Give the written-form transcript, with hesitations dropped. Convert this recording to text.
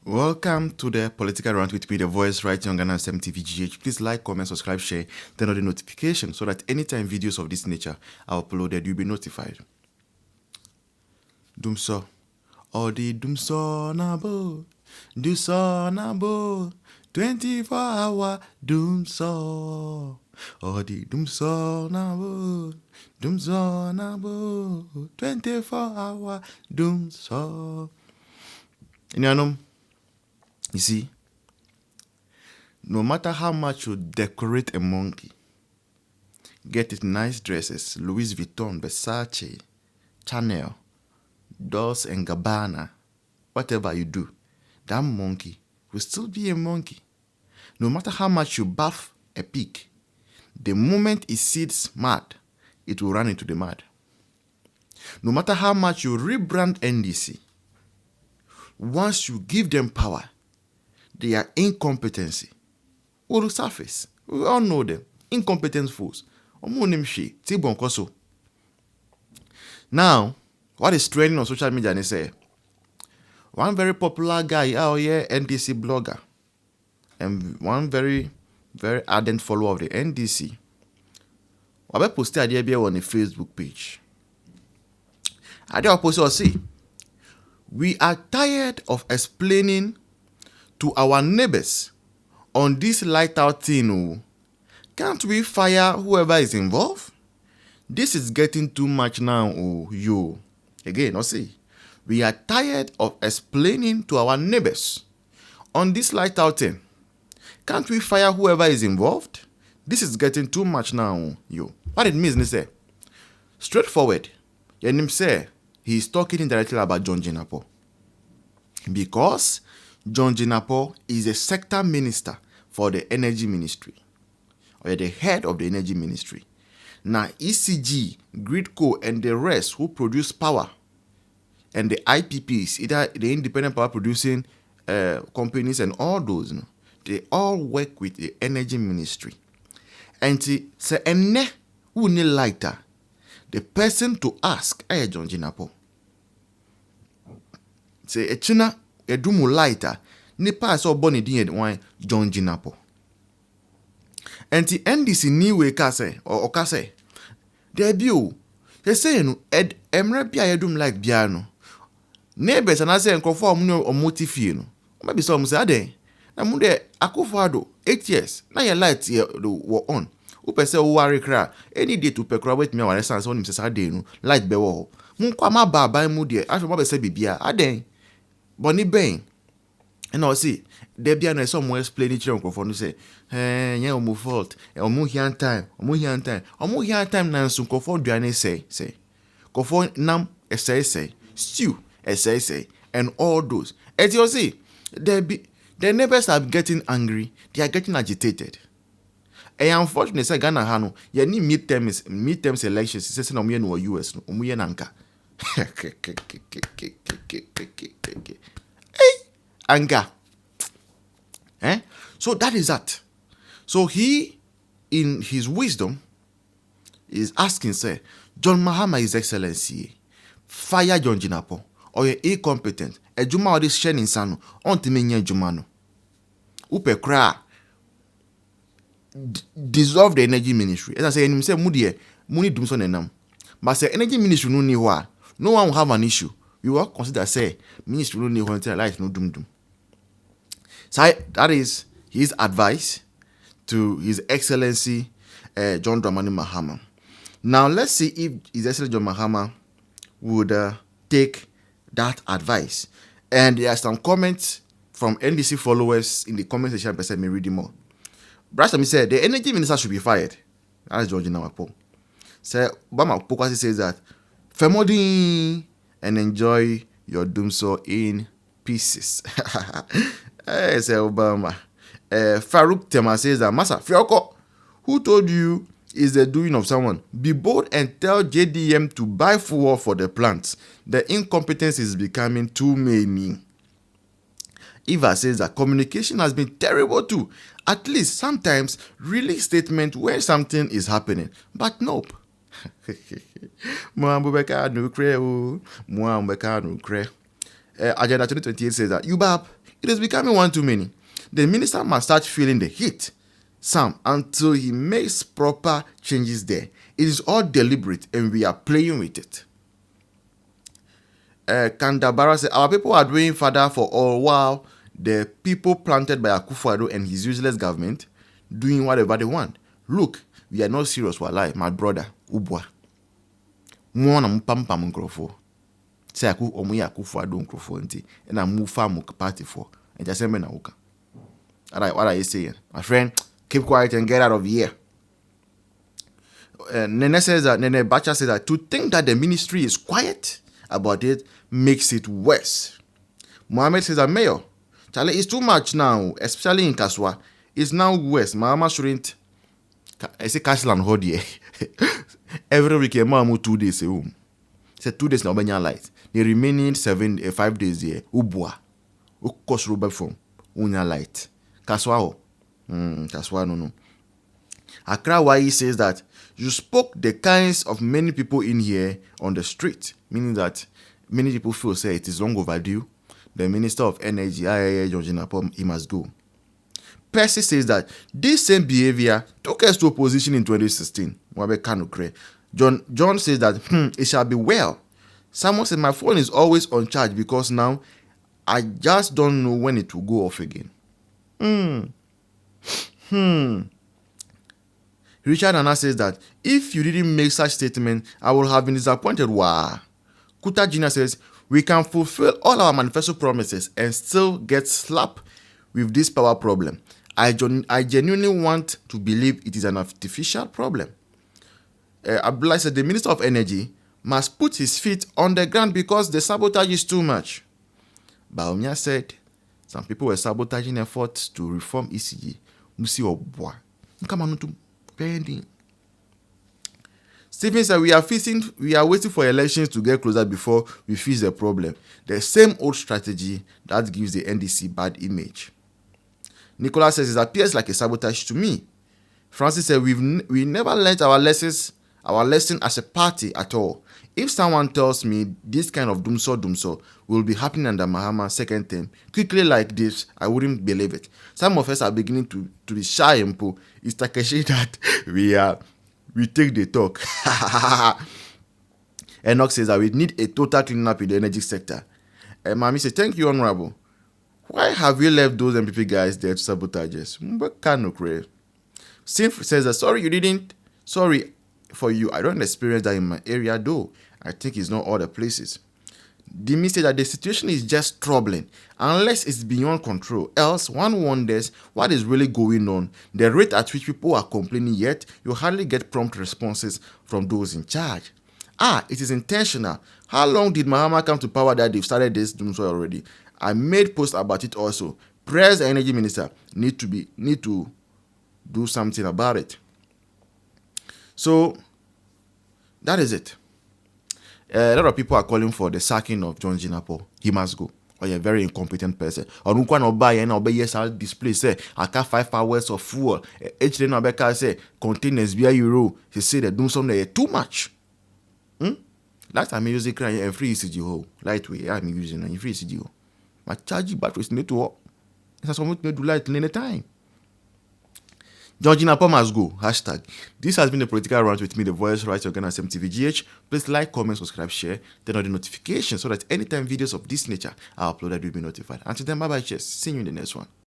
Welcome to the Political Round with me, the voice right on Ghana MTVGH. Please like, comment, subscribe, share, turn on the notification so that anytime videos of this nature are uploaded, you'll be notified. Dumsor. Odi Dumsor nabo. Dumsor nabo. 24-hour Dumsor. Odi Dumsor nabo. Dumsor nabo. 24-hour Dumsor. You see, no matter how much you decorate a monkey, get it nice dresses, Louis Vuitton, Versace, Chanel, Dolce and Gabbana, whatever you do, that monkey will still be a monkey. No matter how much you bath a pig, the moment it sees mud, it will run into the mud. No matter how much you rebrand NDC, once you give them power, their incompetency will surface. We all know them. Incompetent fools. Now, what is trending on social media is one very popular guy out here, NDC blogger, and one very, very ardent follower of the NDC. I posted idea on the Facebook page. I posted say, we are tired of explaining to our neighbors on this light out thing. Can't we fire whoever is involved? This is getting too much now. Yo. Again, I'll say, we are tired of explaining to our neighbors on this light out thing. Can't we fire whoever is involved? This is getting too much now. Yo. What it means is straightforward. Him say he is talking indirectly about John Jinapor. Because John Jinapor is a sector minister for the energy ministry, or the head of the energy ministry. Now, ECG, Gridco, and the rest who produce power, and the IPPs, either the independent power producing companies and all those, they all work with the energy ministry. And say, who need lighter? The person to ask, John Jinapor. Say, Echina, Edumu lighter, ni pass or bonny din wine John Jinapor. And the NDC ni we kase or okase. There be they say no ed emre bia yedum like biano. Neighbors and I say nkofo omu o motifie no. Maybe some say ade. Na mu de akofado 8 years. Na your light here were on. Upe say wo worry kra. Any day to pekra wait me our sense on him say ade no light be wo. Mu kwa ma baba mu de. Aso mo be say bibia ade. Boni ben. And I see, there be an somewhere explaining to you, say, yeah, omu fault, omu here time, omu here time, nan sun kofo duane say, kofo nam say, stew, say, and all those. As you see, the neighbors are getting angry, they are getting agitated. And unfortunately, say Ghana hano, ye ni midterms elections, say no no US, no omu ye nanka. Anger. So that is that. So he, in his wisdom, is asking, say, John Mahama, His Excellency, fire John Jinapor, or you're incompetent. A Juma or this shedding sano, on to me Jumano. Upe kra dissolve the energy ministry. As I say, him say, Muni Dumsor enam. But say energy ministry no ni wa. No one will have an issue. We will consider say ministry no ni wa until life no dum. So that is his advice to His Excellency John Dramani Mahama. Now let's see if His Excellency John Mahama would take that advice. And there are some comments from NDC followers in the comment section. I may read more. Brashami said the energy minister should be fired. That's George Jinapor. So Obama Pokwasi says that Femodin and enjoy your Dumsor in pieces. Hey, say Obama. Farouk Tema says that Masa Fioko, who told you is the doing of someone? Be bold and tell JDM to buy fuel for the plants. The incompetence is becoming too many. Eva says that communication has been terrible too. At least sometimes release statement when something is happening. But nope. Agenda 2028 says that UBAP It is becoming one too many. The minister must start feeling the heat, some, until he makes proper changes there. It is all deliberate and we are playing with it. Kandabara said, our people are doing further for all while the people planted by Akufo-Addo and his useless government doing whatever they want. Look, we are not serious, Walayi, my brother, Ubwa. Mwana mpampam nkrofo. Say omuya Akufo-Addo nkrofo nti and I move farm party for. And just say me na uka. What are you saying? My friend, keep quiet and get out of here. Nene Bacha says that to think that the ministry is quiet about it makes it worse. Mohammed says that Mayor, Charlie, it's too much now, especially in Kaswa. It's now worse. Mama shouldn't. I say castle and hold here. Every week, Mama 2 days home. Say 2 days now, Benya light. The remaining 5 days here, Ubwa. Ukos rubber from Unya light. Kaswa. Kaswa no. Accra Wayi says that you spoke the kinds of many people in here on the street, meaning that many people feel say it is long overdue. The Minister of Energy, John Jinapor, he must go. Percy says that this same behavior took us to opposition in 2016. John says that it shall be well. Someone said my phone is always on charge because now I just don't know when it will go off again. Richard Anna says that if you didn't make such statement, I would have been disappointed. Wow. Kuta Gina says we can fulfill all our manifesto promises and still get slapped with this power problem. I genuinely want to believe it is an artificial problem. Abdullah said the Minister of Energy must put his feet on the ground because the sabotage is too much. Baumia said some people were sabotaging efforts to reform ECG. Musi Obwa. Come on, pending. Stephen said we are waiting for elections to get closer before we fix the problem. The same old strategy that gives the NDC bad image. Nicola says it appears like a sabotage to me. Francis said we never learnt our lesson as a party at all. If someone tells me this kind of Dumsor will be happening under Mahama's second term quickly like this, I wouldn't believe it. Some of us are beginning to be shy and pull. It's like a shit that we take the talk. Enoch says that we need a total cleanup in the energy sector. Mami says, thank you, Honorable. Why have you left those MPP guys there to sabotages? Sinf says that sorry for you. I don't experience that in my area though. I think it's not all the places. Dimi said that the situation is just troubling unless it's beyond control. Else, one wonders what is really going on. The rate at which people are complaining, yet you hardly get prompt responses from those in charge. It is intentional. How long did Mahama come to power that they've started this Dumsor already? I made posts about it also. Press the energy minister need to do something about it. So that is it. A lot of people are calling for the sacking of John Jinapor. He must go. Or you're a very incompetent person. Or you can buy and obey yes, I'll display say I got 5 hours of fuel. Each day Nobeka say containers via euro. He say they do something too much. Last time I use the crying and free ECG ho. Lightweight I'm using and free ECG ho. My charging batteries need to work. It's something to do light any time. John Jinapor must go. # This has been the political round with me, the voice rights organizer MTVGH. Please like, comment, subscribe, share, turn on the notifications so that anytime videos of this nature are uploaded, you'll be notified. Until then, bye bye, cheers. See you in the next one.